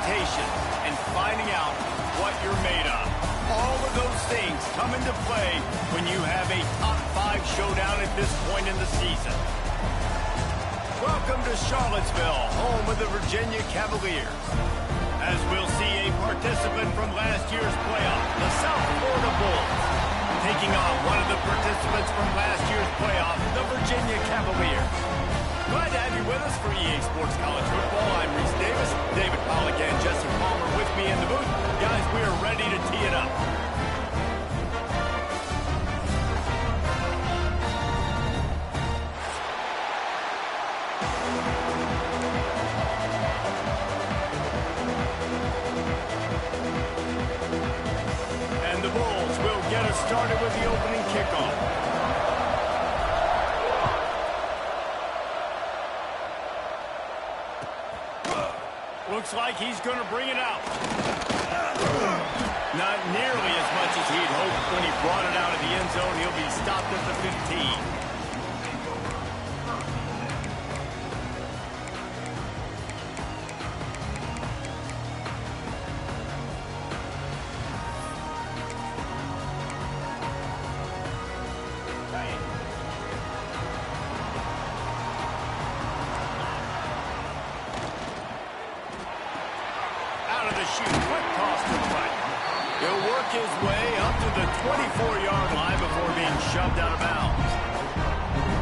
expectations, and finding out what you're made of. All of those things come into play when you have a top 5 showdown at this point in the season. Welcome to Charlottesville, home of the Virginia Cavaliers. As we'll see a participant from last year's playoff, the South Florida Bulls, taking on one of the participants from last year's playoff, the Virginia Cavaliers. Glad to have you with us for EA Sports College Football. I'm Reese Davis, David Pollack, and Jesse Palmer with me in the booth. Guys, we are ready to tee it up. And the Bulls will get us started with the opening kickoff. Looks like he's going to bring it out. Not nearly as much as he'd hoped when he brought it out of the end zone. He'll be stopped at the 15. He'll work his way up to the 24-yard line before being shoved out of bounds.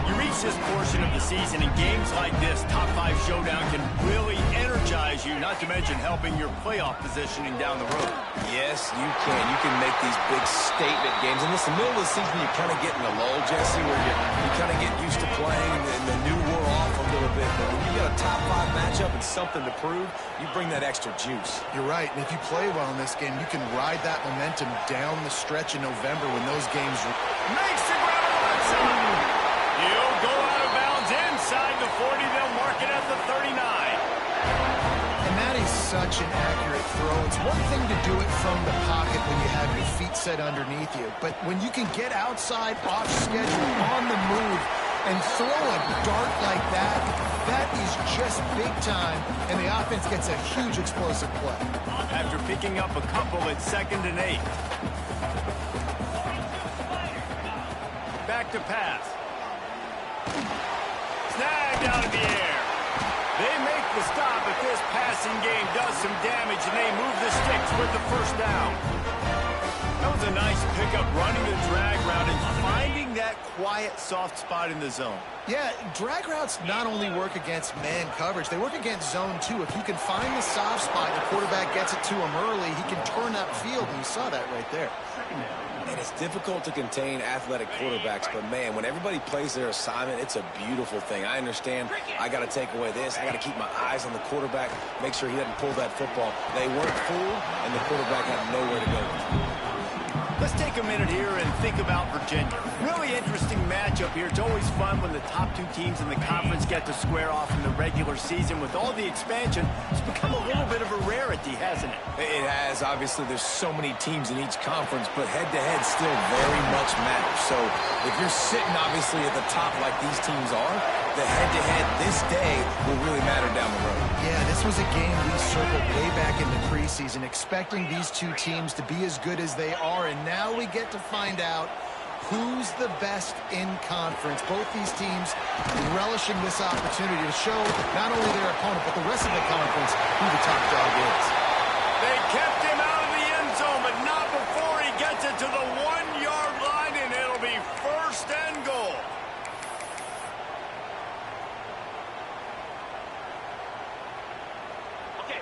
You reach this portion of the season, in games like this, top 5 showdown can really energize you, not to mention helping your playoff positioning down the road. Yes, you can. You can make these big statement games. And listen, middle of the season, you kind of get in a lull, Jesse, where you kind of get used to playing and the new wore off a little bit. But when you get a top 5 matchup and something to prove, you bring that extra juice. You're right. And if you play well in this game, you can ride that momentum down the stretch in November when those games... Makes the grab onside. He'll go out of bounds inside the 40. They'll mark it at the 39. And that is such an accurate throw. It's one thing to do it from the pocket when you have your feet set underneath you. But when you can get outside, off schedule, on the move, and throw a dart like that, that is just big time, and the offense gets a huge explosive play. After picking up a couple at 2nd and 8. Back to pass. Snagged out of the air. They make the stop, but this passing game does some damage, and they move the sticks with the first down. That was a nice pickup, running the drag route and finding that quiet, soft spot in the zone. Yeah, drag routes not only work against man coverage, they work against zone too. If you can find the soft spot, the quarterback gets it to him early, he can turn that field, and you saw that right there. And it's difficult to contain athletic quarterbacks, but man, when everybody plays their assignment, it's a beautiful thing. I understand I got to take away this. I got to keep my eyes on the quarterback, make sure he doesn't pull that football. They weren't fooled, and the quarterback had nowhere to go. Let's take a minute here and think about Virginia. Really interesting matchup here. It's always fun when the top 2 teams in the conference get to square off in the regular season. With all the expansion, it's become a little bit of a rarity, hasn't it? It has. Obviously, there's so many teams in each conference, but head-to-head still very much matters. So if you're sitting, obviously, at the top like these teams are, the head-to-head this day will really matter down the road. Yeah, this was a game we circled way back in the preseason, expecting these 2 teams to be as good as they are, and now we get to find out who's the best in conference. Both these teams relishing this opportunity to show not only their opponent, but the rest of the conference who the top dog is. They kept him out of the end zone, but not before he gets it to the 1-yard line, and it'll be 1st and goal.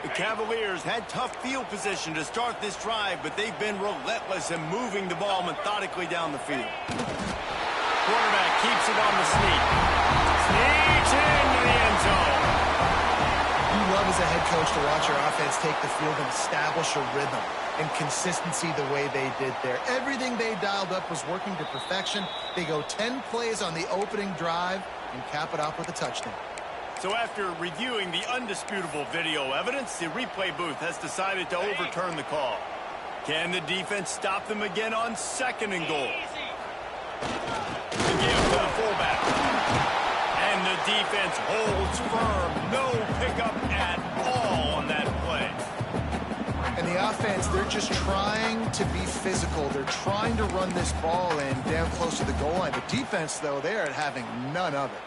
The Cavaliers had tough field position to start this drive, but they've been relentless in moving the ball methodically down the field. Quarterback keeps it on the sneak. Sneaks into the end zone. You love as a head coach to watch your offense take the field and establish a rhythm and consistency the way they did there. Everything they dialed up was working to perfection. They go 10 plays on the opening drive and cap it off with a touchdown. So after reviewing the undisputable video evidence, the replay booth has decided to overturn the call. Can the defense stop them again on 2nd and goal? The give to the fullback. And the defense holds firm. No pickup at all on that play. the offense, they're just trying to be physical. They're trying to run this ball in down close to the goal line. The defense, though, they're having none of it.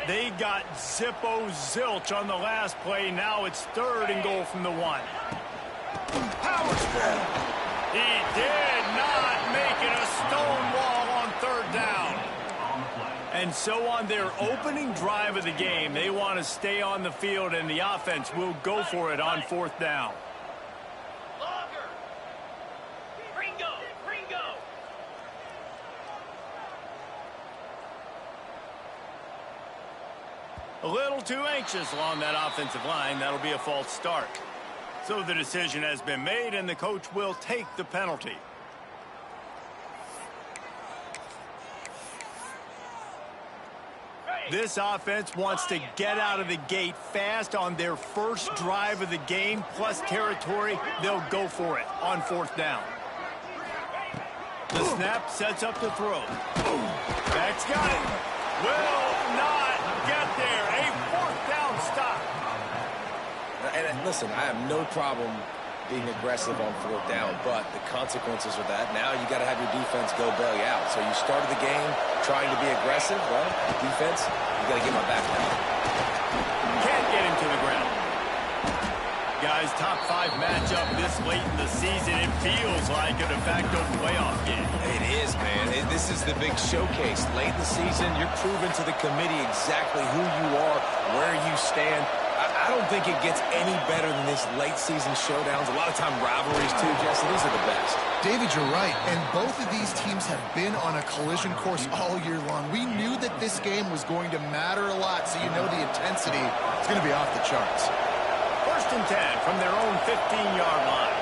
They got zilch on the last play. Now it's 3rd and goal from the 1. Power spread. He did not make it a stone wall on 3rd down. And so on their opening drive of the game, they want to stay on the field, and the offense will go for it on 4th down. A little too anxious along that offensive line. That'll be a false start. So the decision has been made, and the coach will take the penalty. This offense wants to get out of the gate fast on their first drive of the game, plus territory. They'll go for it on 4th down. The snap sets up the throw. Back's got it. Will not get there. A 4th down stop. And listen, I have no problem being aggressive on 4th down, but the consequences of that, now you got to have your defense go bail you out. So you started the game trying to be aggressive. Well, defense, you got to get my back down. Can't get him to the ground. Guys, top 5 matchup this late in the season. It feels like a de facto playoff game. It is, man. This is the big showcase. Late in the season, you're proving to the committee exactly who you are, where you stand. I don't think it gets any better than this late season showdowns. A lot of time rivalries too, Jesse. These are the best. David, you're right. And both of these teams have been on a collision course all year long. We knew that this game was going to matter a lot, so you know the intensity is going to be off the charts. 1st and 10 from their own 15-yard line.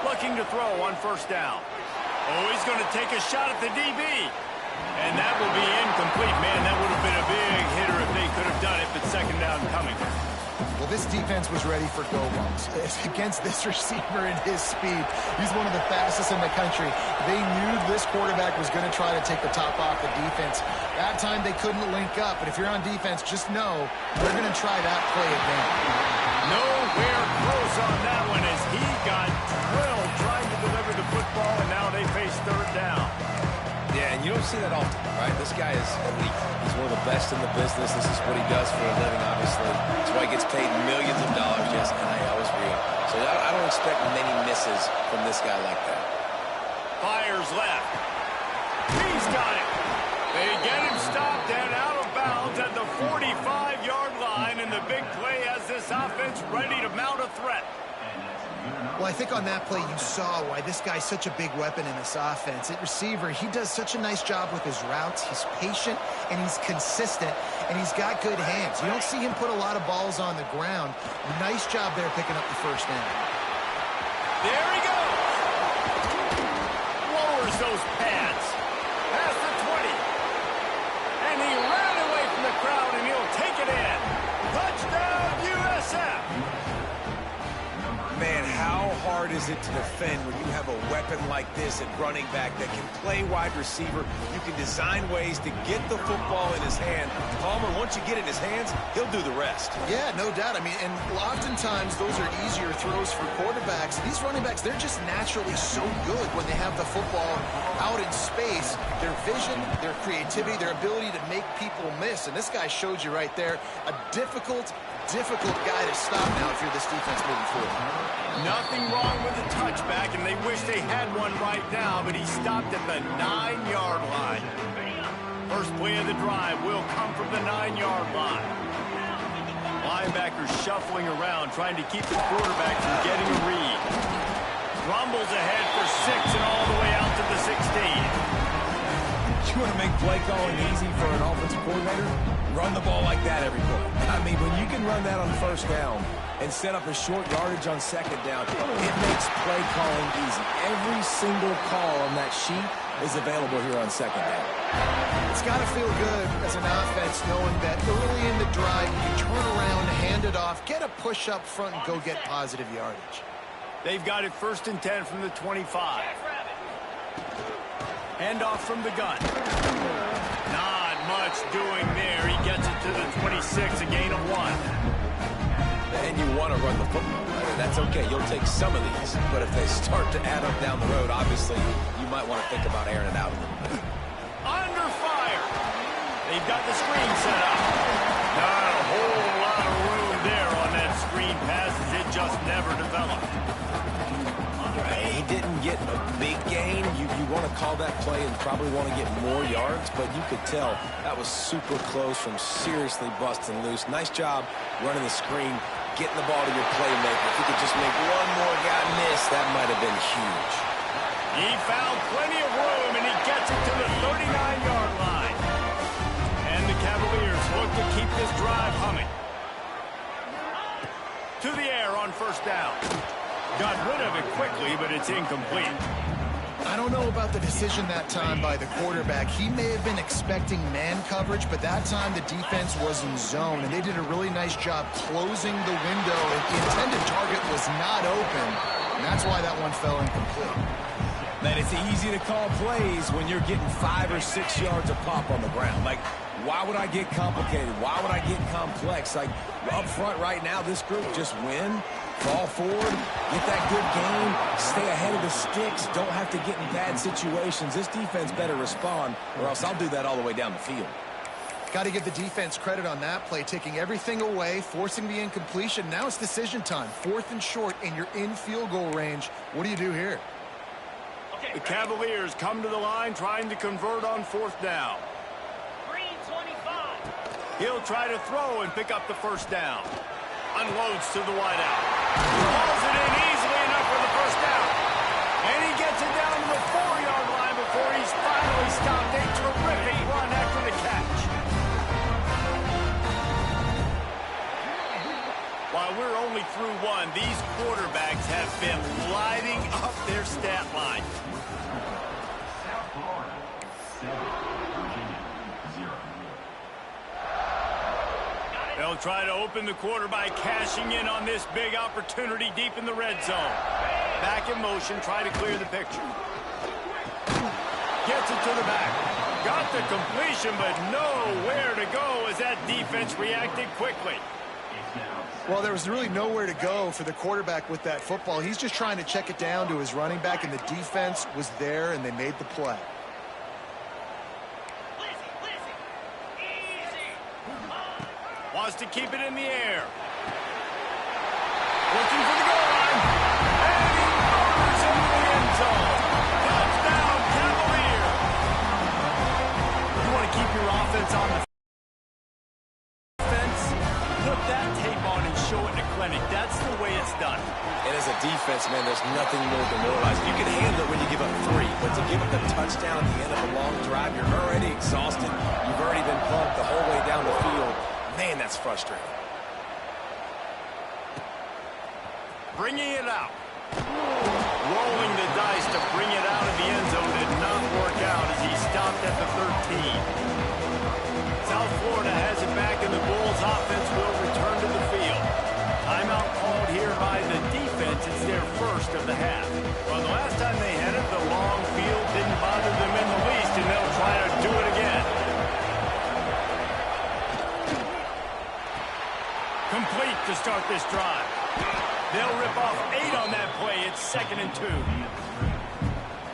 Looking to throw on 1st down. Oh, he's going to take a shot at the DB. And that will be incomplete. Man, that would have been a big hitter if they could have done it, but 2nd down coming. Well, this defense was ready for go balls. Against this receiver and his speed, he's one of the fastest in the country. They knew this quarterback was going to try to take the top off the defense. That time they couldn't link up, but if you're on defense, just know they're going to try that play again. Nowhere close on that one as he got drilled trying to deliver the football, and now they face 3rd down. Yeah, and you don't see that often, right? This guy is elite. He's one of the best in the business. This is what he does for a living, obviously. That's why he gets paid millions of dollars, yes, and I always real. So I don't expect many misses from this guy like that. Fires left. He's got it. They get him stopped and out of bounds at the 45-yard line, and the big play has this offense ready to mount a threat. Well, I think on that play you saw why this guy's such a big weapon in this offense. At receiver, he does such a nice job with his routes. He's patient, and he's consistent, and he's got good hands. You don't see him put a lot of balls on the ground. Nice job there picking up the 1st down. There he goes. Lowers those pads. Past the 20. And he ran away from the crowd, and he'll take it in. Touchdown, USF. Man, how hard is it to defend when you have a weapon like this at running back that can play wide receiver? You can design ways to get the football in his hand. Palmer, once you get it in his hands, he'll do the rest. Yeah, no doubt. I mean, and oftentimes those are easier throws for quarterbacks. These running backs, they're just naturally so good when they have the football out in space. Their vision, their creativity, their ability to make people miss. And this guy showed you right there, a difficult guy to stop now if you're this defense moving forward. Nothing wrong with the touchback, and they wish they had one right now, but he stopped at the 9-yard line. First play of the drive will come from the 9-yard line. Linebackers shuffling around, trying to keep the quarterback from getting a read. Rumbles ahead for 6 and all the way out to the 16. You want to make play calling easy for an offensive coordinator? Run the ball like that every play. I mean, when you can run that on 1st down and set up a short yardage on 2nd down, it makes play calling easy. Every single call on that sheet is available here on 2nd down. It's got to feel good as an offense knowing that early in the drive, you turn around, hand it off, get a push up front, and go get positive yardage. They've got it 1st and 10 from the 25. Handoff from the gun. Not much doing there. He gets it to the 26, a gain of 1. And you want to run the football. I mean, that's okay. You'll take some of these. But if they start to add up down the road, obviously, you might want to think about airing it out a little bit. Under fire. They've got the screen set up. Not a whole lot of room there on that screen pass as it just never developed. He didn't get a big gain. You want to call that play and probably want to get more yards, but you could tell that was super close from seriously busting loose. Nice job running the screen, getting the ball to your playmaker. If you could just make one more guy miss, that might have been huge. He found plenty of room, and he gets it to the 39-yard line. And the Cavaliers look to keep this drive humming. To the air on 1st down. Got rid of it quickly, but it's incomplete. I don't know about the decision that time by the quarterback. He may have been expecting man coverage, but that time the defense was in zone, and they did a really nice job closing the window. The intended target was not open, and that's why that one fell incomplete. Man, it's easy to call plays when you're getting 5 or 6 yards a pop on the ground. Like, why would I get complicated? Why would I get complex? Like, up front right now, this group just win. Fall forward, get that good game, stay ahead of the sticks, don't have to get in bad situations. This defense better respond, or else I'll do that all the way down the field. Got to give the defense credit on that play, taking everything away, forcing the incompletion. Now it's decision time. 4th and short, and you're in field goal range. What do you do here? The Cavaliers come to the line trying to convert on 4th down. Green 25. He'll try to throw and pick up the 1st down. Unloads to the wideout. Hauls it in easily enough for the 1st down. And he gets it down to the 4-yard line before he's finally stopped. A terrific run after the catch. While we're only through one, these quarterbacks have been lighting up their stat line. South Florida, 7. Virginia, 0. They'll try to open the quarter by cashing in on this big opportunity deep in the red zone. Back in motion, try to clear the picture. Gets it to the back. Got the completion, but nowhere to go as that defense reacted quickly. Well, there was really nowhere to go for the quarterback with that football. He's just trying to check it down to his running back, and the defense was there, and they made the play. Wants to keep it in the air. Looking for the goal line. And he murders into the end zone. Touchdown, Cavalier. You want to keep your offense on the fence? Put that tape on and show it in a clinic. That's the way it's done. And as a defense, man, there's nothing more demoralizing. You can handle it when you give up 3, but to give up the touchdown at the end of a long drive, you're already exhausted. You've already been pumped the whole way down the field. Man, that's frustrating. Bringing it out. Rolling the dice to bring it out of the end zone did not work out as he stopped at the 13. South Florida has it back, and the Bulls offense will return to the field. Timeout called here by the defense. It's their first of the half. Well, the last time they had it, the long field didn't bother them in the least, and they'll try to do it again. Complete to start this drive. They'll rip off 8 on that play. It's 2nd and 2.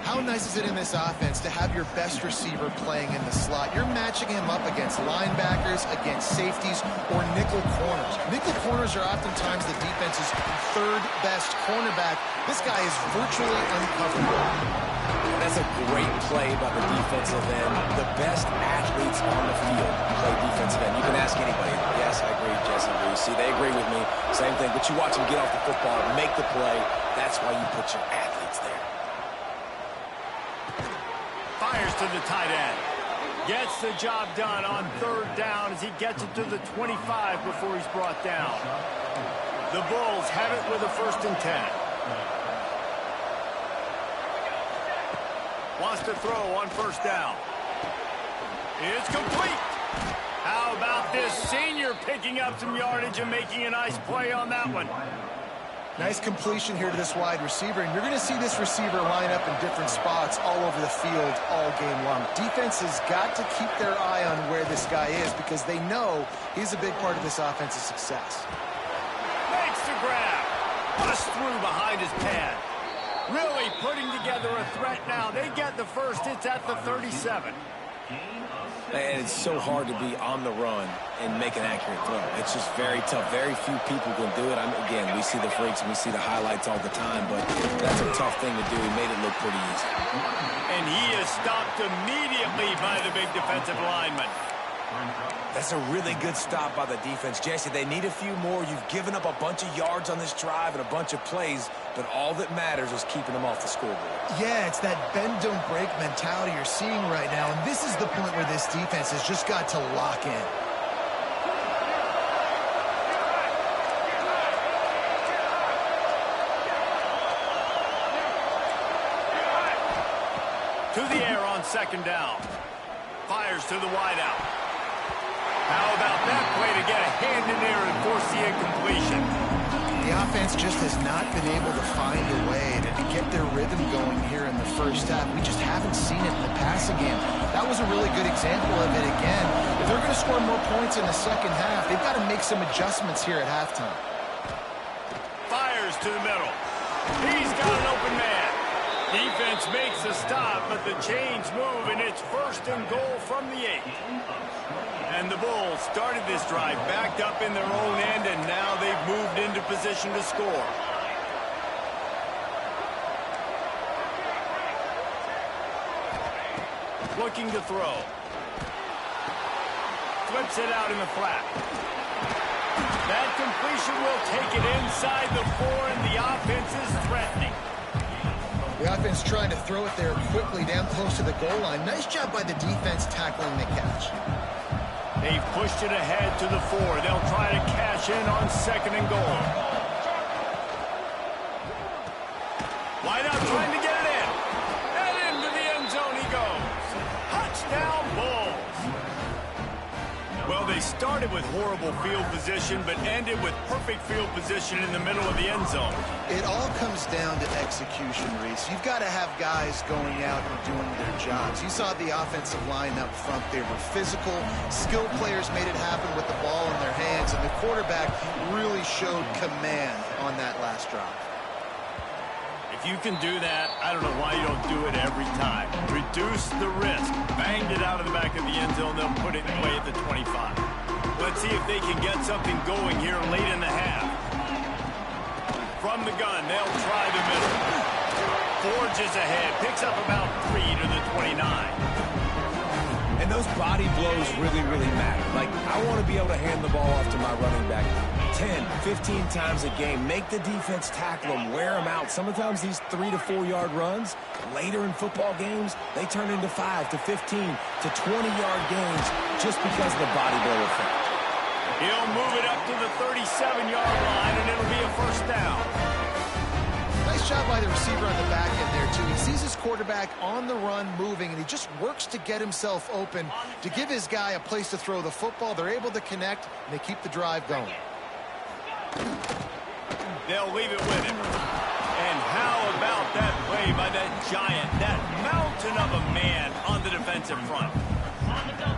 How nice is it in this offense to have your best receiver playing in the slot? You're matching him up against linebackers, against safeties, or nickel corners. Nickel corners are oftentimes the defense's 3rd best cornerback. This guy is virtually uncoverable. That's a great play by the defensive end. The best athletes on the field play defensive end. You can ask anybody. Yes, I agree. Jesse agrees. See, they agree with me. Same thing. But you watch them get off the football, make the play. That's why you put your athletes there. Fires to the tight end. Gets the job done on 3rd down as he gets it to the 25 before he's brought down. The Bulls have it with a 1st and 10. Wants to throw on 1st down. It's complete. How about this senior picking up some yardage and making a nice play on that one? Nice completion here to this wide receiver, and you're going to see this receiver line up in different spots all over the field all game long. Defense has got to keep their eye on where this guy is because they know he's a big part of this offense's success. Makes the grab. Bust through behind his pad. Really putting together a threat now. They get the first. It's at the 37. And it's so hard to be on the run and make an accurate throw. It's just very tough. Very few people can do it. Again, we see the freaks and we see the highlights all the time, but that's a tough thing to do. He made it look pretty easy. And he is stopped immediately by the big defensive lineman. That's a really good stop by the defense. Jesse, they need a few more. You've given up a bunch of yards on this drive and a bunch of plays, but all that matters is keeping them off the scoreboard. Yeah, it's that bend, don't break mentality you're seeing right now, and this is the point where this defense has just got to lock in. To the air on second down. Fires to the wideout. How about that play to get a hand in there and force the incompletion? The offense just has not been able to find a way to get their rhythm going here in the first half. We just haven't seen it in the passing game. That was a really good example of it again. If they're going to score more points in the second half, they've got to make some adjustments here at halftime. Fires to the middle. He's got an open man. Defense makes a stop, but the chains move, and it's first and goal from the 8. And the Bulls started this drive backed up in their own end, and now they've moved into position to score. Looking to throw. Flips it out in the flat. That completion will take it inside the 4, and the offense is threatening. The offense trying to throw it there quickly down close to the goal line. Nice job by the defense tackling the catch. They've pushed it ahead to the 4. They'll try to cash in on second and goal. Wide out trying to get it in. And into the end zone he goes. Touchdown Bulls. Well, they started with horrible field position, but ended with perfect field position in the middle of the end zone. It all comes down to execution, Reese. You've got to have guys going out and doing their jobs. You saw the offensive line up front. They were physical. Skilled players made it happen with the ball in their hands, and the quarterback really showed command on that last drive. If you can do that, I don't know why you don't do it every time. Reduce the risk. Banged it out of the back of the end zone. They'll put it away at the 25. Let's see if they can get something going here late in the half. From the gun, they'll try the middle. Forges ahead. Picks up about 3 to the 29. And those body blows really, really matter. Like, I want to be able to hand the ball off to my running back 10, 15 times a game. Make the defense tackle them, wear them out. Sometimes these 3 to 4 yard runs, later in football games, they turn into 5 to 15 to 20 yard games just because of the body blow effect. He'll move it up to the 37-yard line, and it'll be a first down. Nice job by the receiver on the back end there, too. He sees his quarterback on the run moving, and he just works to get himself open to give his guy a place to throw the football. They're able to connect, and they keep the drive going. They'll leave it with him. And how about that play by that giant, that mountain of a man on the defensive front?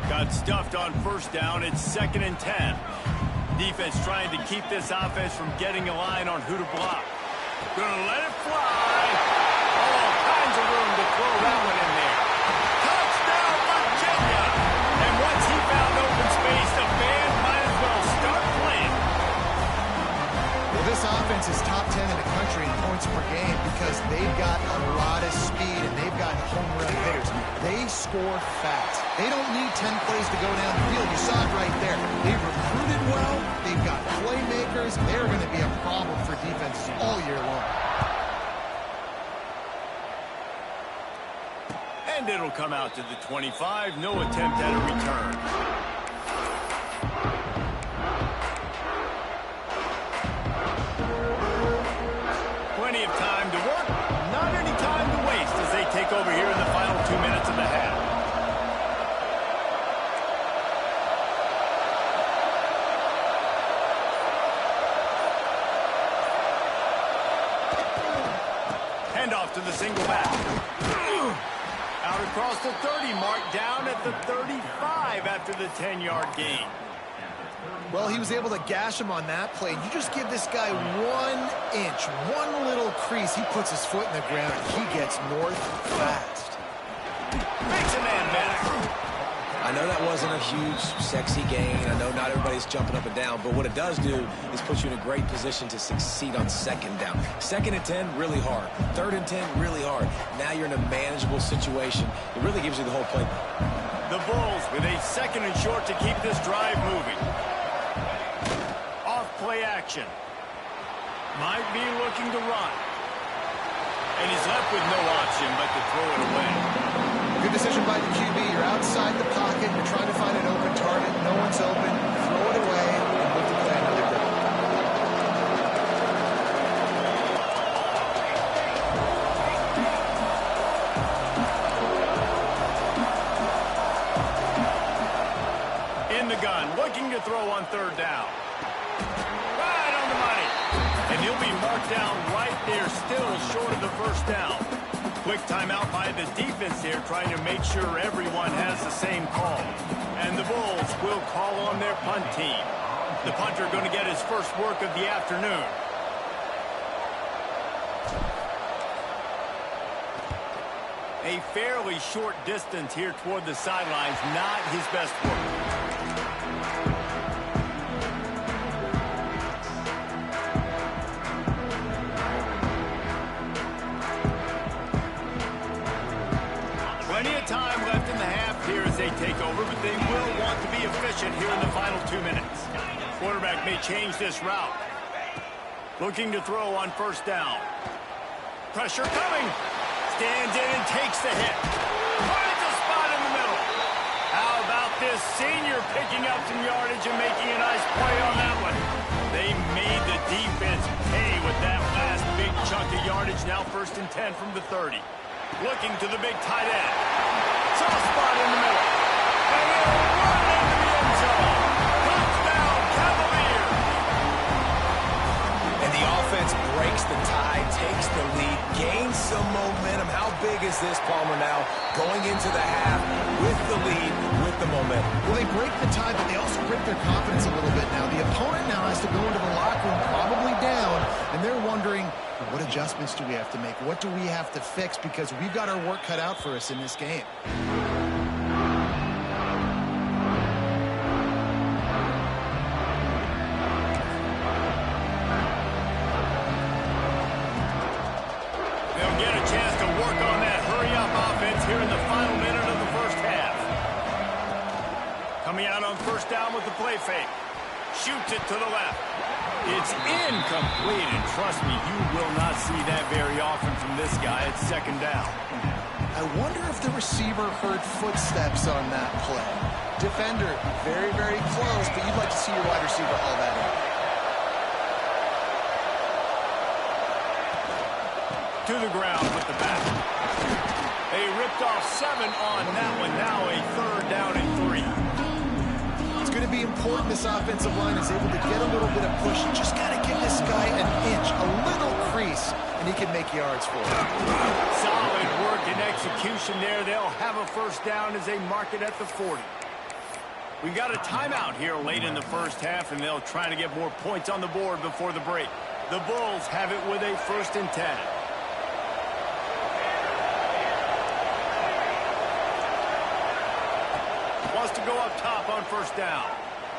Got stuffed on first down. It's 2nd and 10. Defense trying to keep this offense from getting a line on who to block. Gonna let it fly. All kinds of room to throw that one in there. Touchdown, Virginia! And once he found open space, the band might as well start playing. Well, this offense is top 10 in the country in points per game because they've got a lot of speed and they've got home run hitters. They score fast. They don't need 10 plays to go down the field. You saw it right there. They've recruited well. They've got playmakers. They're going to be a problem for defenses all year long. And it'll come out to the 25. No attempt at a return. Plenty of time to work. Not any time to waste as they take over here in the final 2 minutes of the half. off to the single back. Out across the 30 mark, down at the 35 after the 10-yard gain. Well, he was able to gash him on that play. You just give this guy 1 inch, one little crease. He puts his foot in the ground. He gets north fast. Makes a man miss. I know that wasn't a huge, sexy gain. I know not everybody's jumping up and down, but what it does do is put you in a great position to succeed on second down. 2nd and 10, really hard. 3rd and 10, really hard. Now you're in a manageable situation. It really gives you the whole play. The Bulls with a 2nd and short to keep this drive moving. Off play action. Might be looking to run. And he's left with no option but to throw it away. Good decision by the QB. You're outside the pocket. You're trying to find an open target. No one's open. Throw it away and look to play another down. In the gun, looking to throw on 3rd down. Right on the money. And he'll be marked down right there, still short of the 1st down. Quick timeout by the defense here, trying to make sure everyone has the same call. And the Bulls will call on their punt team. The punter going to get his first work of the afternoon. A fairly short distance here toward the sidelines, not his best work. Plenty of time left in the half here as they take over, but they will want to be efficient here in the final 2 minutes. Quarterback may change this route. Looking to throw on 1st down. Pressure coming. Stands in and takes the hit. Finds a spot in the middle. How about this senior picking up some yardage and making a nice play on that one? They made the defense pay with that last big chunk of yardage. Now 1st and 10 from the 30. Looking to the big tight end. Soft spot in the middle. And he'll run into the end zone. Touchdown, Cavaliers. And the offense breaks the tie, takes the lead, gains some momentum. How big is this, Palmer, now? Going into the half with the lead, with the momentum. Well, they break the tie, but they also break their confidence a little bit now. The opponent now has to go into the locker room, probably down, and they're wondering, what adjustments do we have to make? What do we have to fix? Because we've got our work cut out for us in this game. They'll get a chance to work on that hurry-up offense here in the final minute of the 1st half. Coming out on 1st down with the play fake. Shoots it to the left. It's incomplete, and trust me, you will not see that very often from this guy at 2nd down. I wonder if the receiver heard footsteps on that play. Defender, very, very close, but you'd like to see your wide receiver haul that in. To the ground with the back. They ripped off 7 on that one. Now a 3rd down and 3. It's going to be important this offensive line is able to get a little bit of push. You just got to give this guy an inch, a little crease, and he can make yards for it. Solid work and execution there. They'll have a 1st down as they mark it at the 40. We got a timeout here late in the 1st half, and they'll try to get more points on the board before the break. The Bulls have it with a 1st and 10. Wants to go up top on 1st down.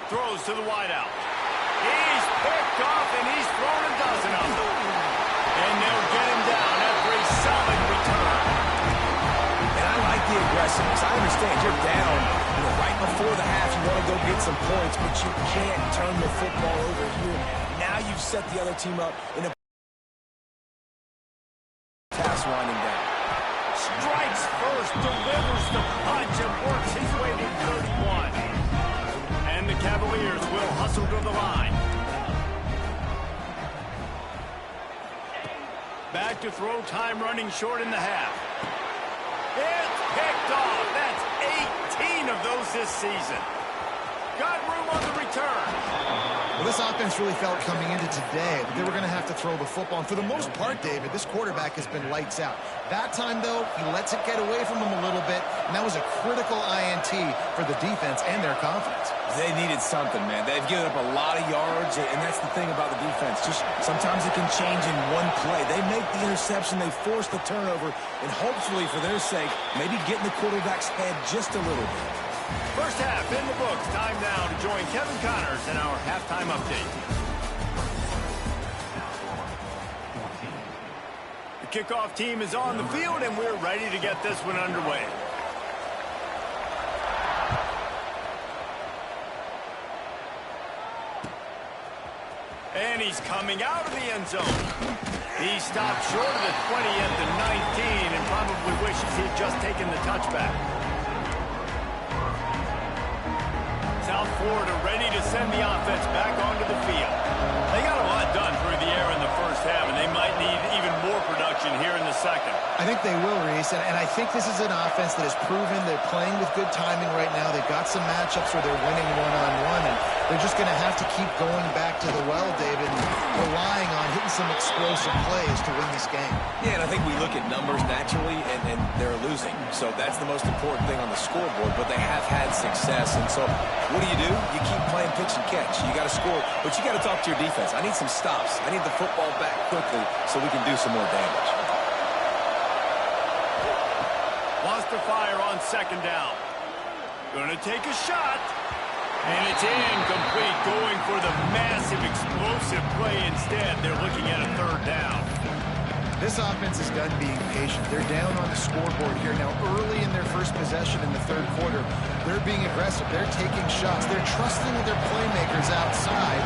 Throws to the wideout. He's picked off, and he's thrown a dozen of them. And they'll get him down after a solid return. And I like the aggressiveness. I understand you're down. Right before the half, you want to go get some points, but you can't turn the football over here. Now you've set the other team up in a pass winding down. Strikes first, delivers the punch, and works his way to 31. And the Cavaliers will hustle to the line. Back to throw time, running short in the half. It's picked off. That's 18 of those this season. Got room on the return. Well, this offense really felt coming into today that they were going to have to throw the football. And for the most part, David, this quarterback has been lights out. That time, though, he lets it get away from him a little bit, and that was a critical INT for the defense and their confidence. They needed something, man. They've given up a lot of yards, and that's the thing about the defense. Just sometimes it can change in one play. They make the interception, they force the turnover, and hopefully, for their sake, maybe get in the quarterback's head just a little bit. First half in the books. Time now to join Kevin Connors in our halftime update. The kickoff team is on the field, and we're ready to get this one underway. And he's coming out of the end zone. He stopped short of the 20 at the 19 and probably wishes he'd just taken the touchback. South Florida ready to send the offense back onto the field. They got a lot done through the air in the first half, and they might need even more production here in the second. I think they will, Reese, and I think this is an offense that has proven they're playing with good timing right now. They've got some matchups where they're winning one-on-one, and they're just going to have to keep going back to the well, David, and relying on hitting some explosive plays to win this game. Yeah, and I think we look at numbers naturally, and they're losing. So that's the most important thing on the scoreboard, but they have had success. And so what do? You keep playing pitch and catch. You got to score, but you got to talk to your defense. I need some stops. I need the football back quickly so we can do some more damage. Wants to fire on second down. Going to take a shot. And it's incomplete, going for the massive explosive play instead. They're looking at a third down. This offense is done being patient. They're down on the scoreboard here. Now, early in their first possession in the third quarter, they're being aggressive. They're taking shots. They're trusting their playmakers outside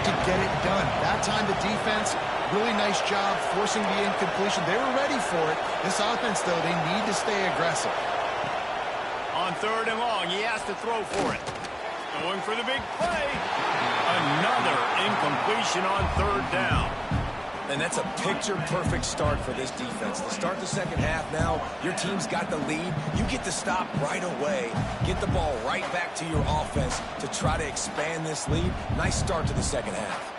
to get it done. That time, the defense, really nice job forcing the incompletion. They were ready for it. This offense, though, they need to stay aggressive. On third and long, he has to throw for it. Going for the big play. Another incompletion on third down. And that's a picture-perfect start for this defense. To start the second half now, your team's got the lead. You get to stop right away, get the ball right back to your offense to try to expand this lead. Nice start to the second half.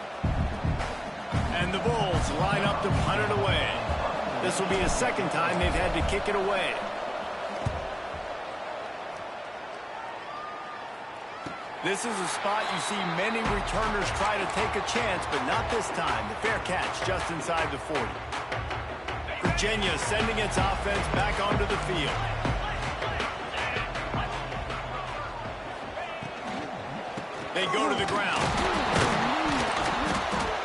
And the Bulls line up to punt it away. This will be a second time they've had to kick it away. This is a spot you see many returners try to take a chance, but not this time. The fair catch just inside the 40. Virginia sending its offense back onto the field. They go to the ground.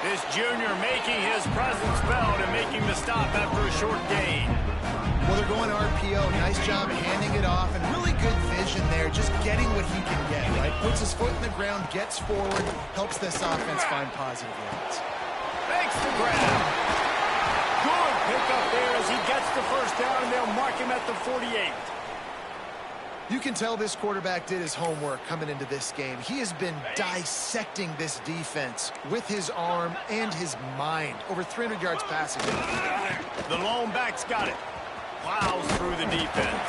This junior making his presence felt and making the stop after a short gain. Well, they're going RPO. Nice job handing it off, and really good vision there, just getting what he can get, right? Puts his foot in the ground, gets forward, helps this offense find positive yards. Makes the grab. Good pickup there as he gets the first down, and they'll mark him at the 48. You can tell this quarterback did his homework coming into this game. He has been dissecting this defense with his arm and his mind. Over 300 yards passing. The lone back's got it. Plows through the defense.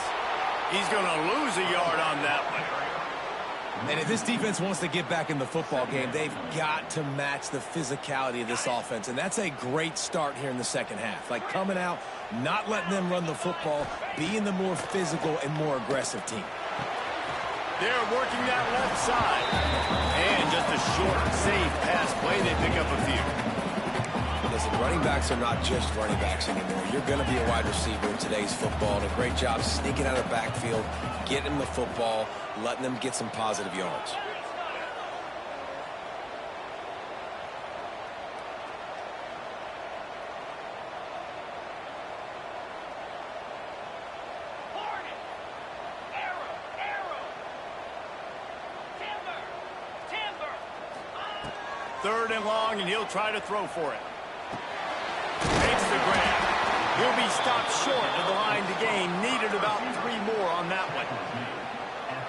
He's going to lose a yard on that one. And if this defense wants to get back in the football game, they've got to match the physicality of this offense. And that's a great start here in the second half. Like coming out, not letting them run the football, being the more physical and more aggressive team. They're working that left side. And just a short, safe pass play. They pick up a few. Listen, running backs are not just running backs anymore. You're going to be a wide receiver in today's football. And a great job sneaking out of the backfield, getting them the football, letting them get some positive yards. Third and long, and he'll try to throw for it. Takes the grab. He'll be stopped short of the line to gain. Needed about 3 more on that one.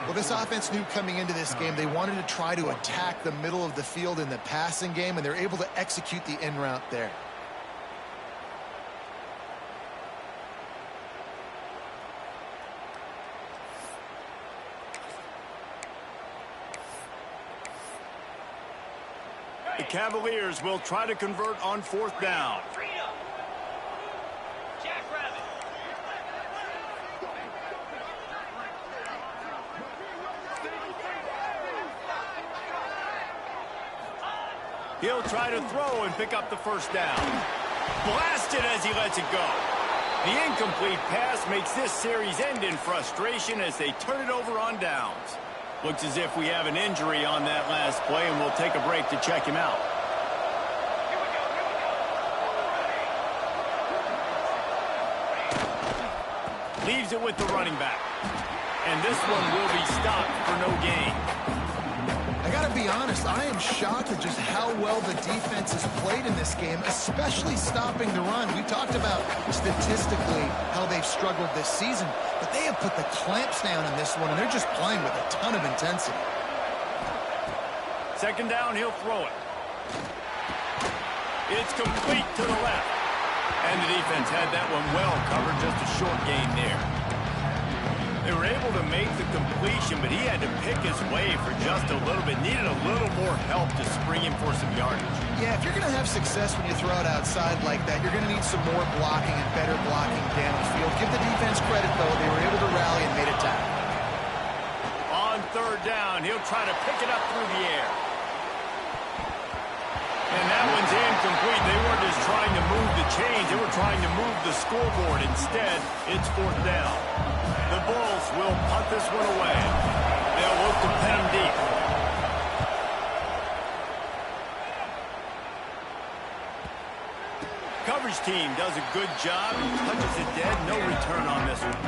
Well, this offense knew coming into this game they wanted to try to attack the middle of the field in the passing game, and they're able to execute the in route there. The Cavaliers will try to convert on 4th down. Freedom. Jackrabbit. He'll try to throw and pick up the 1st down. Blasted as he lets it go. The incomplete pass makes this series end in frustration as they turn it over on downs. Looks as if we have an injury on that last play, and we'll take a break to check him out. Leaves it with the running back. And this one will be stopped for no gain. I got to be honest, I am shocked at just how well the defense has played in this game, especially stopping the run. We talked about statistically how they've struggled this season, but they have put the clamps down in this one, and they're just playing with a ton of intensity. 2nd down, he'll throw it. It's complete to the left. And the defense had that one well covered, just a short gain there. They were able to make the completion, but he had to pick his way for just a little bit. Needed a little more help to spring him for some yardage. Yeah, if you're going to have success when you throw it outside like that, you're going to need some more blocking and better blocking downfield. Give the defense credit, though. They were able to rally and made a tackle. On 3rd down, he'll try to pick it up through the air. And that one's incomplete. They weren't just trying to move the chains. They were trying to move the scoreboard. Instead, it's 4th down. The Bulls will punt this one away. They'll look to pen him deep. Coverage team does a good job. Touches it dead. No return on this one.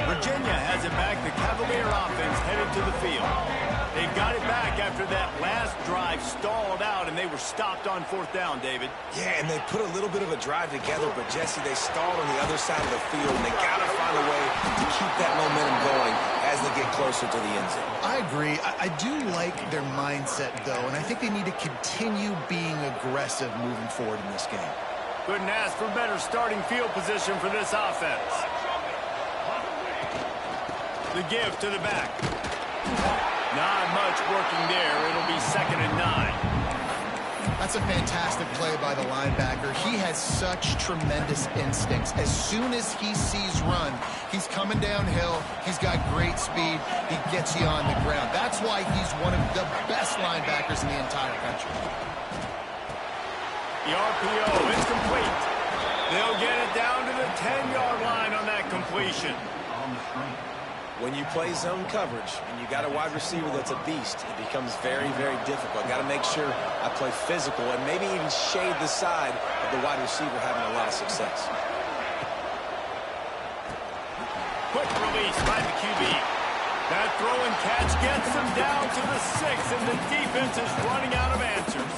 Virginia has it back. The Cavalier offense headed to the field. They got it back after that last drive stalled out, and they were stopped on 4th down, David. Yeah, and they put a little bit of a drive together, but, Jesse, they stalled on the other side of the field, and they got to find a way to keep that momentum going as they get closer to the end zone. I agree. I do like their mindset, though, and I think they need to continue being aggressive moving forward in this game. Couldn't ask for better starting field position for this offense. The give to the back. Not much working there. It'll be 2nd and 9. That's a fantastic play by the linebacker. He has such tremendous instincts. As soon as he sees run, he's coming downhill. He's got great speed. He gets you on the ground. That's why he's one of the best linebackers in the entire country. The RPO is complete. They'll get it down to the 10-yard line on that completion. On the screen. When you play zone coverage and you got a wide receiver that's a beast, it becomes very, very difficult. Got to make sure I play physical and maybe even shade the side of the wide receiver having a lot of success. Quick release by the QB. That throw and catch gets them down to the 6, and the defense is running out of answers.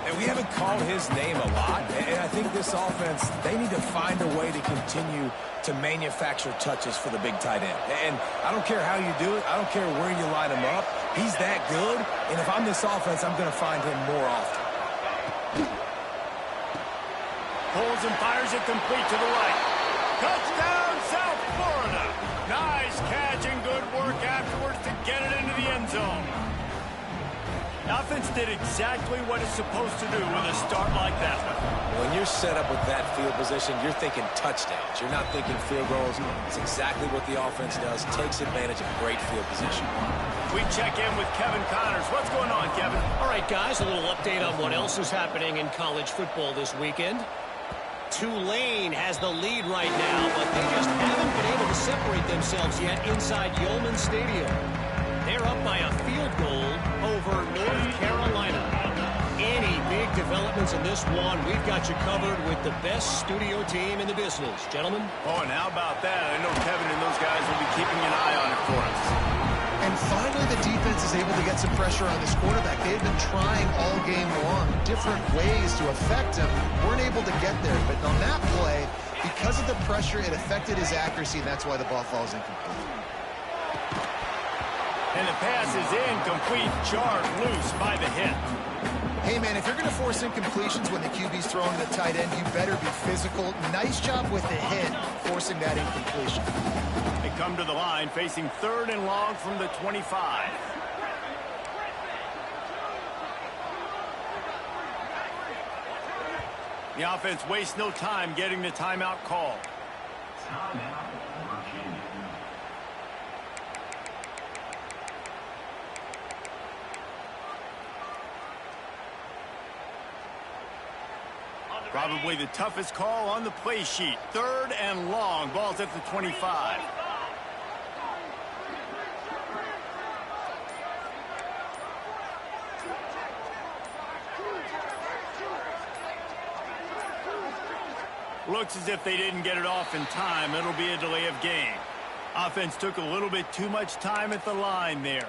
And we haven't called his name a lot, and I think this offense, they need to find a way to continue to manufacture touches for the big tight end. And I don't care how you do it. I don't care where you line him up. He's that good, and if I'm this offense, I'm going to find him more often. Pulls and fires it complete to the right. Touchdown, South Florida. Nice catch and good work afterwards to get it into the end zone. The offense did exactly what it's supposed to do with a start like that one. When you're set up with that field position, you're thinking touchdowns. You're not thinking field goals. It's exactly what the offense does. Takes advantage of great field position. We check in with Kevin Connors. What's going on, Kevin? All right, guys, a little update on what else is happening in college football this weekend. Tulane has the lead right now, but they just haven't been able to separate themselves yet inside Yulman Stadium. They're up by a field goal over North Carolina. Any big developments in this one, we've got you covered with the best studio team in the business. Gentlemen? Oh, and how about that? I know Kevin and those guys will be keeping an eye on it for us. And finally, the defense is able to get some pressure on this quarterback. They've been trying all game long, different ways to affect him. Weren't able to get there, but on that play, because of the pressure, it affected his accuracy, and that's why the ball falls incomplete. And the pass is incomplete, jarred loose by the hit. Hey, man, if you're going to force incompletions when the QB's throwing to the tight end, you better be physical. Nice job with the hit, forcing that incompletion. They come to the line facing 3rd and long from the 25. The offense wastes no time getting the timeout call. Timeout, Virginia. Probably the toughest call on the play sheet. 3rd and long. Ball's at the 25. Looks as if they didn't get it off in time. It'll be a delay of game. Offense took a little bit too much time at the line there.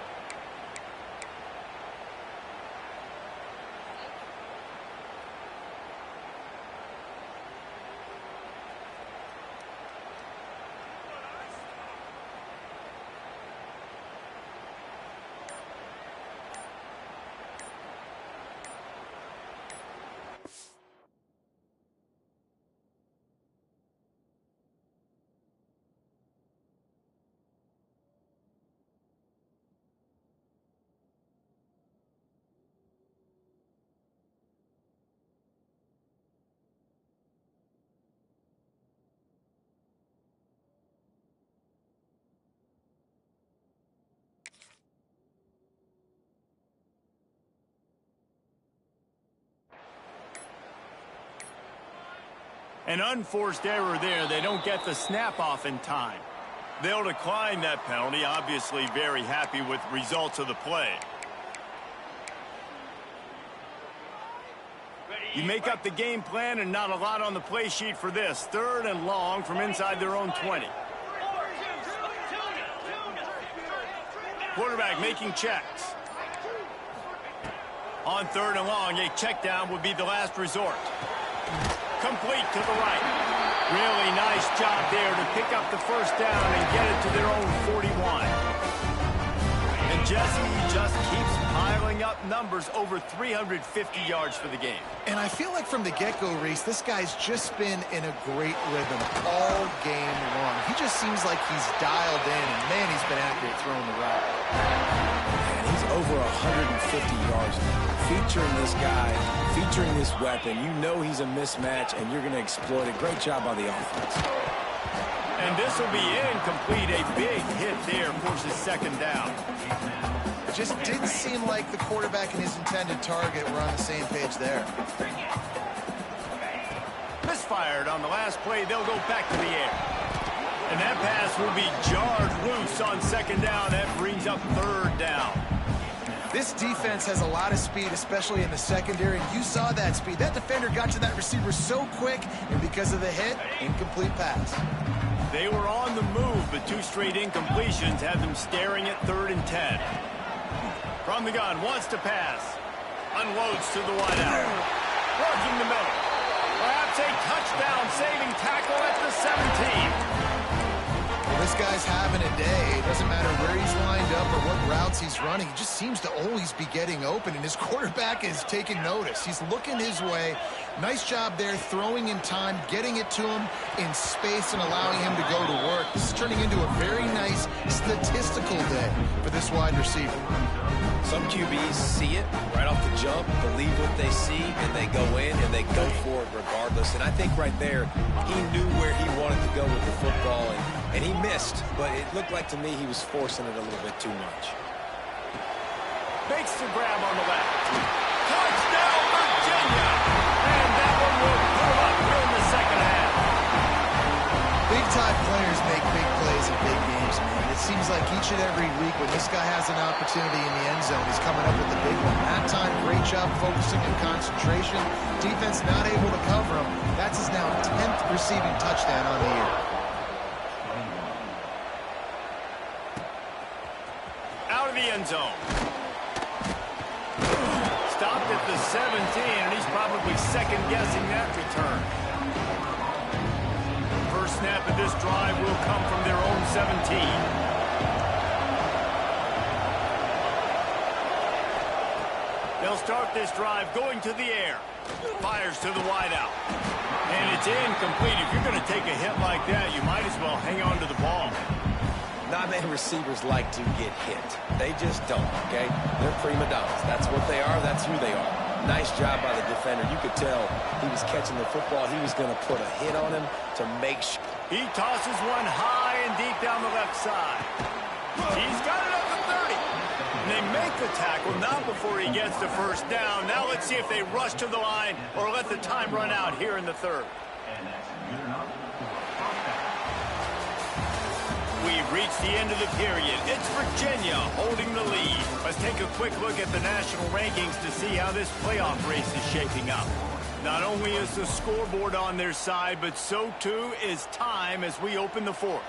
An unforced error there. They don't get the snap off in time. They'll decline that penalty. Obviously very happy with results of the play. You make up the game plan and not a lot on the play sheet for this. 3rd and long from inside their own 20. Quarterback making checks. On 3rd and long, a check down would be the last resort. Complete to the right. Really nice job there to pick up the first down and get it to their own 41. And Jesse just keeps piling up numbers, over 350 yards for the game. And I feel like from the get-go, Reese, this guy's just been in a great rhythm all game long. He just seems like he's dialed in, and man, he's been accurate throwing the rock. And he's over 150 yards now. Featuring this guy, featuring this weapon, you know he's a mismatch, and you're going to exploit it. Great job by the offense. And this will be incomplete. A big hit there forces 2nd down. Just didn't seem like the quarterback and his intended target were on the same page there. Misfired on the last play. They'll go back to the air. And that pass will be jarred loose on 2nd down. That brings up 3rd down. This defense has a lot of speed, especially in the secondary. You saw that speed. That defender got to that receiver so quick, and because of the hit, incomplete pass. They were on the move, but 2 straight incompletions had them staring at 3rd and 10. From the gun, wants to pass. Unloads to the wideout. Working the middle. Perhaps a touchdown-saving tackle at the 17. Well, this guy's having a day. It doesn't matter where he's lined up or what routes he's running. He just seems to always be getting open, and his quarterback is taking notice. He's looking his way. Nice job there, throwing in time, getting it to him in space and allowing him to go to work. This is turning into a very nice statistical day for this wide receiver. Some QBs see it right off the jump, believe what they see, and they go in and they go for it regardless. And I think right there, he knew where he wanted to go with the football, and he missed, but it looked like to me he was forcing it a little bit too much. Makes the grab on the left. Touchdown, Virginia! And that one will put him up here in the 2nd half. Big-time players make big plays in big games, man. It seems like each and every week when this guy has an opportunity in the end zone, he's coming up with the big one. That time, great job focusing and concentration. Defense not able to cover him. That's his now 10th receiving touchdown on the year. Out of the end zone. Stopped at the 17, and he's probably second-guessing that return. First snap of this drive will come from their own 17. They'll start this drive going to the air. Fires to the wideout. And it's incomplete. If you're going to take a hit like that, you might as well hang on to the ball. Not many receivers like to get hit. They just don't, okay? They're prima donnas. That's what they are. That's who they are. Nice job by the defender. You could tell he was catching the football. He was going to put a hit on him to make sure. He tosses one high and deep down the left side. He's got it up to 30. And they make the tackle, not before he gets the first down. Now let's see if they rush to the line or let the time run out here in the third. We've reached the end of the period. It's Virginia holding the lead. Let's take a quick look at the national rankings to see how this playoff race is shaping up. Not only is the scoreboard on their side, but so too is time as we open the fourth.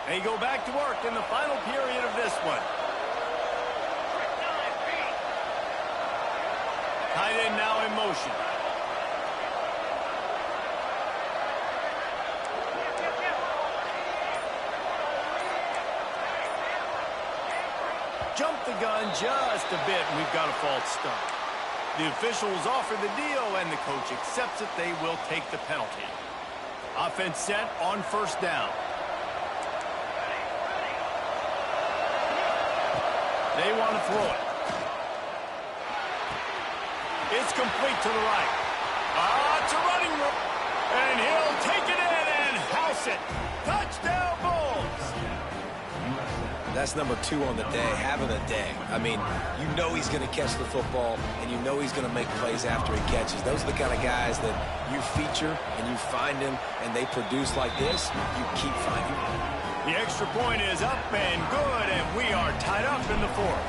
They go back to work in the final period of this one. Tight end now in motion. Jump the gun just a bit, and we've got a false start. The officials offer the deal, and the coach accepts it. They will take the penalty. Offense set on first down. They want to throw it. It's complete to the right. It's a running route. And he'll take it in and house it. Touchdown, Bulls. That's number 2 on the day, having a day. I mean, you know he's going to catch the football, and you know he's going to make plays after he catches. Those are the kind of guys that you feature, and you find them, and they produce like this, you keep finding them. The extra point is up and good, and we are tied up in the fourth.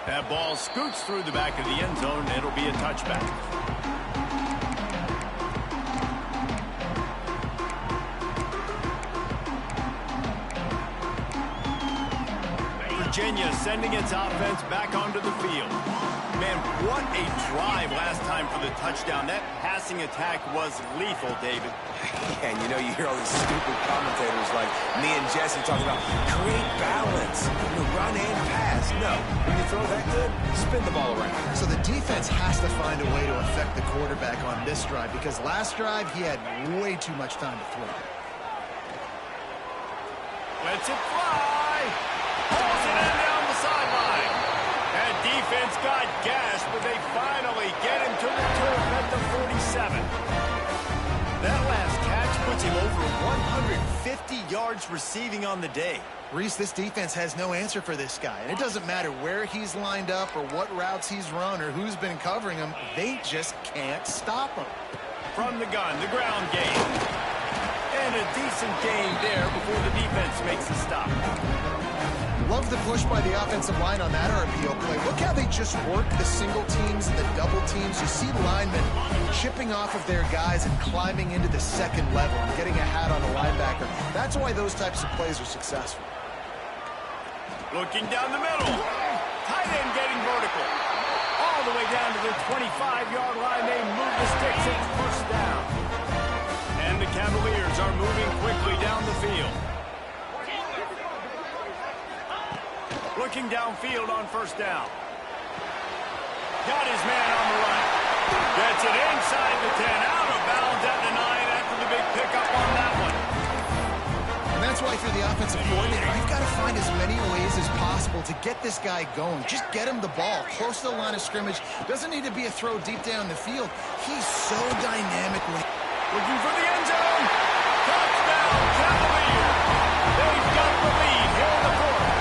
That ball scoots through the back of the end zone. It'll be a touchback. Virginia sending its offense back onto the field. Man, what a drive last time for the touchdown. That passing attack was lethal, David. Yeah, and you know, you hear all these stupid commentators like me and Jesse talking about create balance, run and pass. No, when you throw that good, spin the ball around. So the defense has to find a way to affect the quarterback on this drive, because last drive he had way too much time to throw. Lets it fly. Pulls it in down the sideline. That defense got gashed, but they finally get him to the turf at the 47. That last catch puts him over 150 yards receiving on the day. Reese, this defense has no answer for this guy. And it doesn't matter where he's lined up or what routes he's run or who's been covering him. They just can't stop him. From the gun, the ground game. And a decent game there before the defense makes a stop. Love the push by the offensive line on that RPO play. Look how they just work the single teams and the double teams. You see linemen chipping off of their guys and climbing into the second level and getting a hat on the linebacker. That's why those types of plays are successful. Looking down the middle. Tight end getting vertical. All the way down to the 25-yard line. They move the sticks. It's first down. And the Cavaliers are moving quickly down the field. Looking downfield on first down. Got his man on the run. Gets it inside the 10. Out of bounds at the 9 after the big pickup on that one. And that's why for the offensive coordinator, you've got to find as many ways as possible to get this guy going. Just get him the ball close to the line of scrimmage. Doesn't need to be a throw deep down the field. He's so dynamic. Looking for the end zone. Touchdown, Cavaliers. They've got the lead here in the fourth.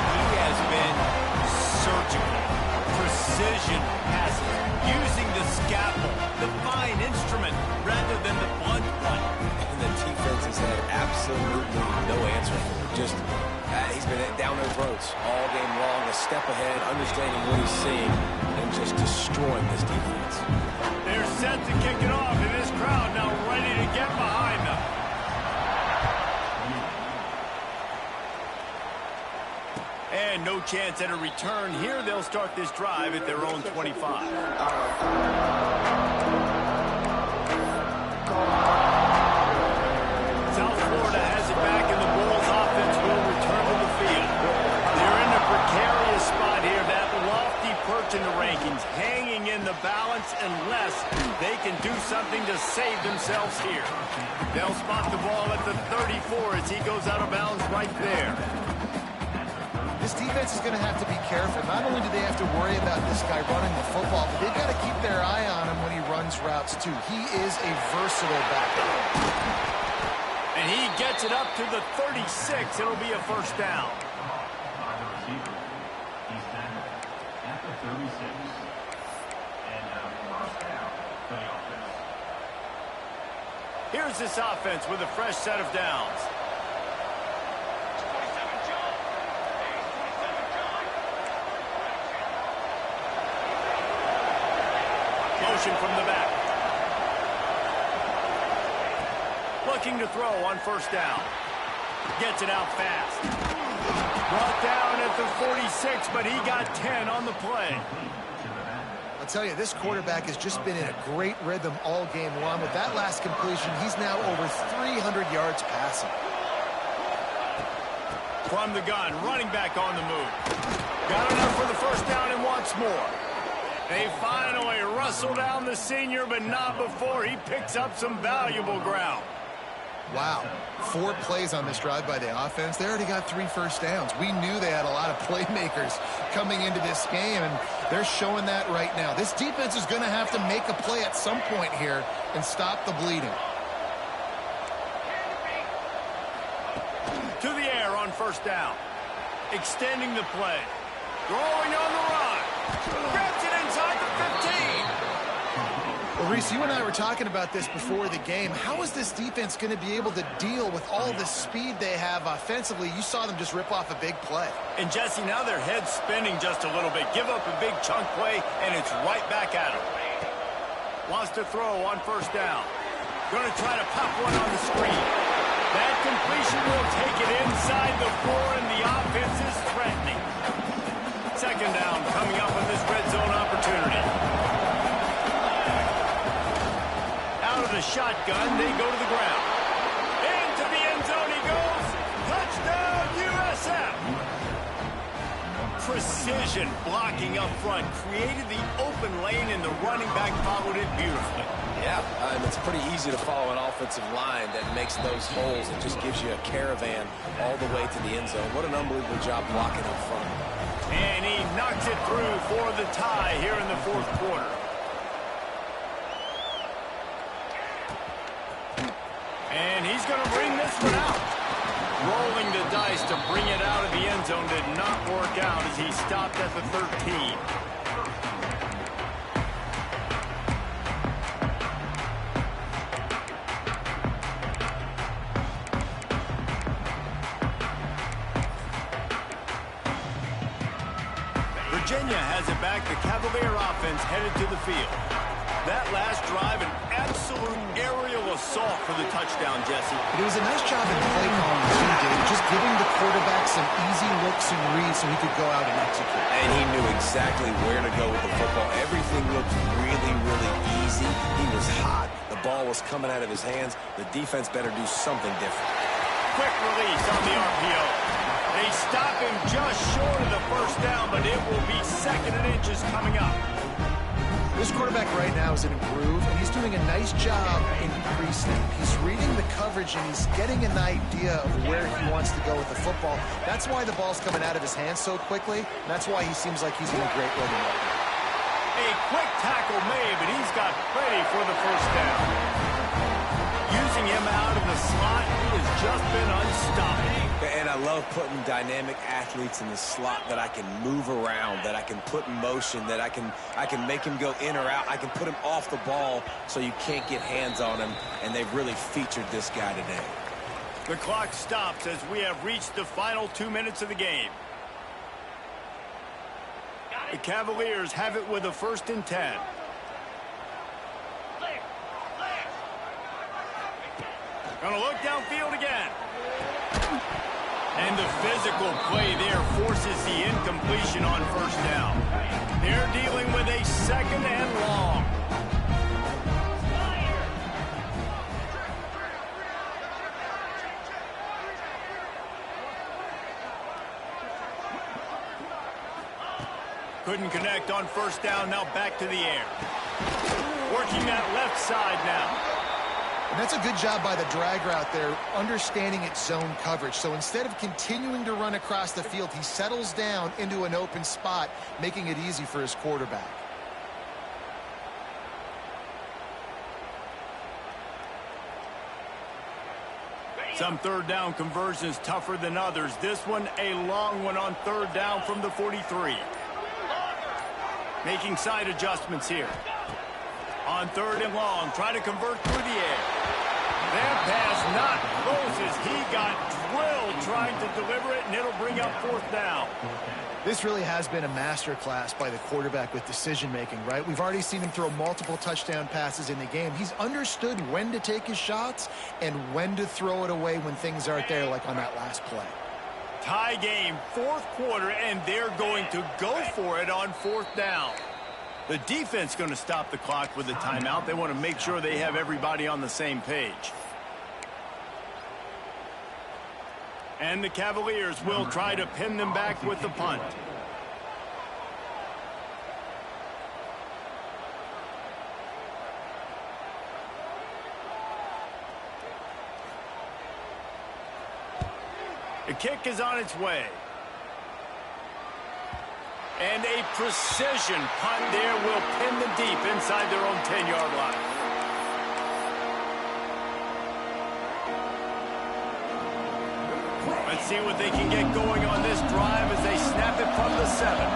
He has been surgical, precision passes, using the scalpel, the fine instrument, rather than the blunt one. And the defense has had absolutely no answer for him. Just, he's been down their throats all game long, a step ahead, understanding what he's seeing, and just destroying this defense. They're set to kick it off, and this crowd now ready to get behind them. And no chance at a return here. They'll start this drive at their own 25. in the rankings, hanging in the balance unless they can do something to save themselves here. They'll spot the ball at the 34 as he goes out of bounds right there. This defense is going to have to be careful. Not only do they have to worry about this guy running the football, but they've got to keep their eye on him when he runs routes, too. He is a versatile back. And he gets it up to the 36. It'll be a first down. By the receiver, he's down at the 36. And first down for the offense. Here's this offense with a fresh set of downs. Motion from the back. Looking to throw on first down. Gets it out fast. Brought down at the 46, but he got 10 on the play. I'll tell you, this quarterback has just been in a great rhythm all game long. With that last completion, he's now over 300 yards passing. From the gun, running back on the move. Got enough for the first down and wants more. They finally rustle down the senior, but not before he picks up some valuable ground. Wow. 4 plays on this drive by the offense. They already got 3 first downs. We knew they had a lot of playmakers coming into this game, and they're showing that right now. This defense is going to have to make a play at some point here and stop the bleeding. To the air on first down. Extending the play. Throwing on the run. Grabs it inside the 15. Well, Reese, you and I were talking about this before the game. How is this defense going to be able to deal with all the speed they have offensively? You saw them just rip off a big play. And, Jesse, now their head's spinning just a little bit. Give up a big chunk play, and it's right back at them. Wants to throw on first down. Going to try to pop one on the screen. That completion will take it inside the 4, and the offense is threatening. Second down coming up on this red zone opportunity. Out of the shotgun, they go to the ground. Into the end zone he goes. Touchdown, USF. Precision blocking up front created the open lane, and the running back followed it beautifully. Yeah, and it's pretty easy to follow an offensive line that makes those holes. It just gives you a caravan all the way to the end zone. What an unbelievable job blocking up front. And he knocks it through for the tie here in the fourth quarter. And he's going to bring this one out. Rolling the dice to bring it out of the end zone did not work out as he stopped at the 13. Virginia has it back. The Cavalier offense headed to the field. That last drive, an absolute aerial assault for the touchdown, Jesse. But it was a nice job in play calling too, Dave. Just giving the quarterback some easy looks and reads so he could go out and execute. And he knew exactly where to go with the football. Everything looked really, really easy. He was hot. The ball was coming out of his hands. The defense better do something different. Quick release on the RPO. They stop him just short of the first down, but it will be second and inches coming up. This quarterback right now is in a groove, and he's doing a nice job in pre-snap. He's reading the coverage, and he's getting an idea of where he wants to go with the football. That's why the ball's coming out of his hands so quickly, and that's why he seems like he's in a great rhythm right now. A quick tackle made, but he's got plenty for the first down. Using him out of the slot, he has just been unstoppable. And I love putting dynamic athletes in the slot that I can move around, that I can put in motion, that I can make him go in or out. I can put him off the ball so you can't get hands on him, and they've really featured this guy today. The clock stops as we have reached the final 2 minutes of the game. The Cavaliers have it with a 1st and 10. Gonna look downfield again. And the physical play there forces the incompletion on first down. They're dealing with a 2nd and long. Couldn't connect on first down. Now back to the air. Working that left side now. And that's a good job by the drag route there, understanding its zone coverage. So instead of continuing to run across the field, he settles down into an open spot, making it easy for his quarterback. Some third down conversions tougher than others. This one, a long one on third down from the 43. Making side adjustments here. On third and long, try to convert through the air. That pass not close as he got drilled trying to deliver it, and it'll bring up fourth down. This really has been a masterclass by the quarterback with decision-making, right? We've already seen him throw multiple touchdown passes in the game. He's understood when to take his shots and when to throw it away when things aren't there, like on that last play. Tie game, fourth quarter, and they're going to go for it on fourth down. The defense going to stop the clock with a timeout. They want to make sure they have everybody on the same page. And the Cavaliers will try to pin them back with the punt. The kick is on its way. And a precision punt there will pin them deep inside their own 10-yard line. Let's see what they can get going on this drive as they snap it from the 7.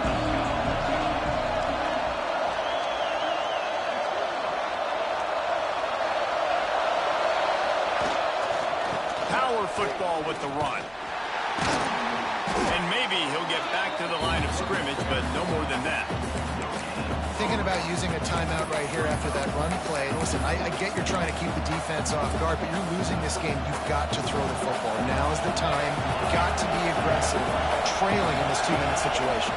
Power football with the run. And maybe he'll get back to the line of scrimmage, but no more than that. Thinking about using a timeout right here after that run play. Listen, I get you're trying to keep the defense off guard, but you're losing this game. You've got to throw the football. Now is the time. You've got to be aggressive, trailing in this 2-minute situation.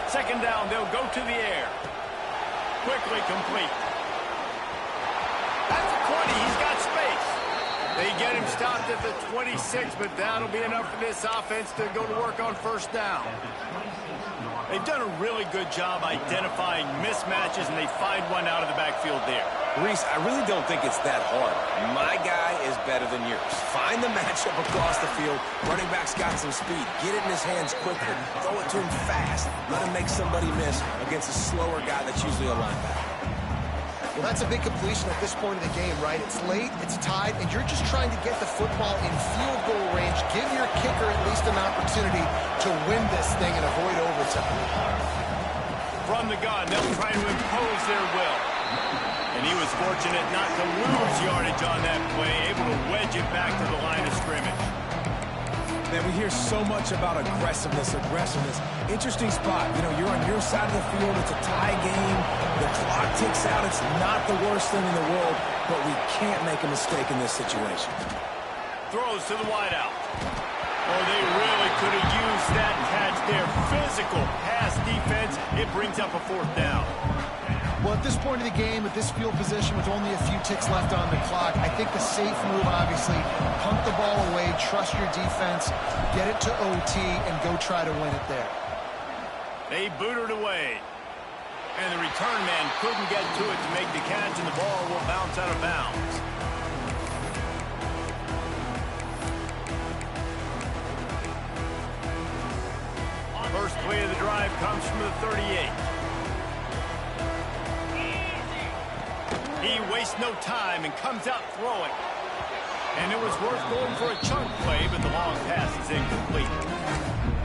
Second down, they'll go to the air. Quickly complete. That's a 20. He's got space. They get him stopped at the 26, but that'll be enough for this offense to go to work on first down. They've done a really good job identifying mismatches, and they find one out of the backfield there. Reese, I really don't think it's that hard. My guy is better than yours. Find the matchup across the field. Running back's got some speed. Get it in his hands quickly. Throw it to him fast. Let him make somebody miss against a slower guy that's usually a linebacker. Well, that's a big completion at this point of the game, right? It's late, it's tied, and you're just trying to get the football in field goal range. Give your kicker at least an opportunity to win this thing and avoid overtime. From the gun, they'll try to impose their will. And he was fortunate not to lose yardage on that play, able to wedge it back to the line of scrimmage. Man, we hear so much about aggressiveness. Interesting spot. You know, you're on your side of the field. It's a tie game. The clock ticks out. It's not the worst thing in the world, but we can't make a mistake in this situation. Throws to the wideout. Oh, they really could have used that catch there. Physical pass defense. It brings up a fourth down. Well, at this point of the game, at this field position with only a few ticks left on the clock, I think the safe move, obviously, punt the ball away, trust your defense, get it to OT, and go try to win it there. They boot it away. And the return man couldn't get to it to make the catch, and the ball will bounce out of bounds. First play of the drive comes from the 38. He wastes no time and comes out throwing. And it was worth going for a chunk play, but the long pass is incomplete.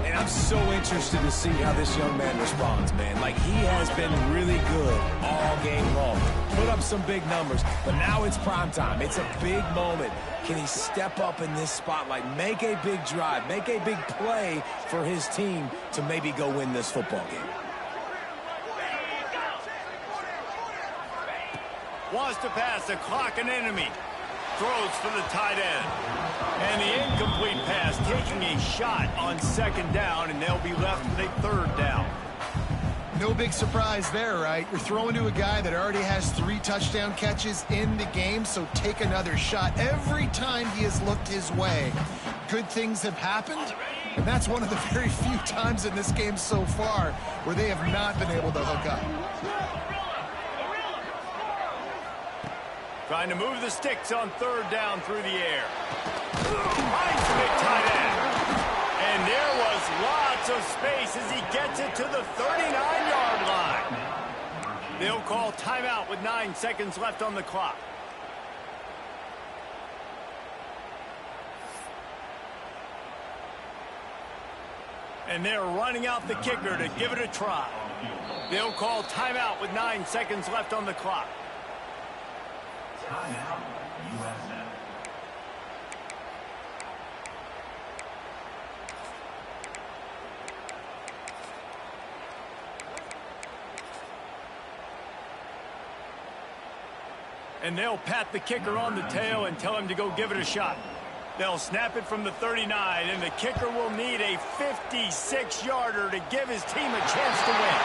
And I'm so interested to see how this young man responds, man. Like, he has been really good all game long. Put up some big numbers, but now it's prime time. It's a big moment. Can he step up in this spotlight, make a big drive, make a big play for his team to maybe go win this football game? Wants to pass, the clock an enemy. Throws for the tight end. And the incomplete pass taking a shot on second down, and they'll be left with a third down. No big surprise there, right? You're throwing to a guy that already has 3 touchdown catches in the game, so take another shot. Every time he has looked his way, good things have happened, And that's one of the very few times in this game so far where they have not been able to hook up. Trying to move the sticks on third down through the air. Finds the big tight end. And there was lots of space as he gets it to the 39-yard line. They'll call timeout with 9 seconds left on the clock. And they're running out the kicker to give it a try. They'll call timeout with 9 seconds left on the clock. Timeout, USF. And they'll pat the kicker on the tail and tell him to go give it a shot. They'll snap it from the 39, and the kicker will need a 56-yarder to give his team a chance to win.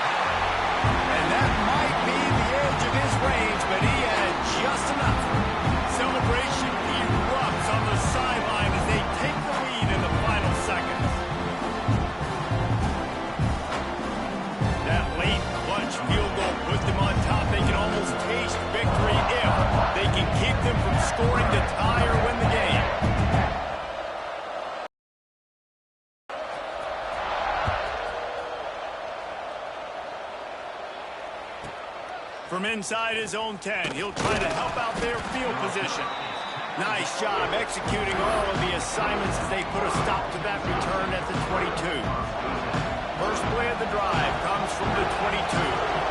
And that might be the edge of his range, but he had just enough. Celebration erupts on the sideline as they take the lead in the final seconds. That late clutch field goal puts them on top. They can almost taste victory if they can keep them from scoring to tie or win the game. From inside his own 10, he'll try to help out their field position. Nice job executing all of the assignments as they put a stop to that return at the 22. First play of the drive comes from the 22.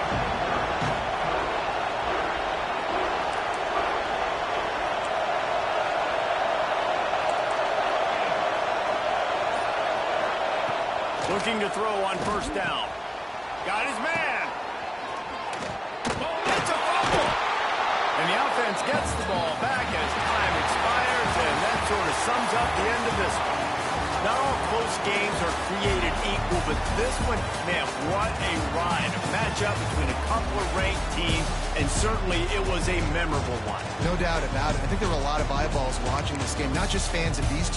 Looking to throw on first down. Got his man. It's a fumble. And the offense gets the ball back as time expires, and that sort of sums up the end of this one. Not all close games are created equal, but this one, man, what a ride. A matchup between a couple of ranked teams, and certainly it was a memorable one. No doubt about it. I think there were a lot of eyeballs watching this game, not just fans of these two.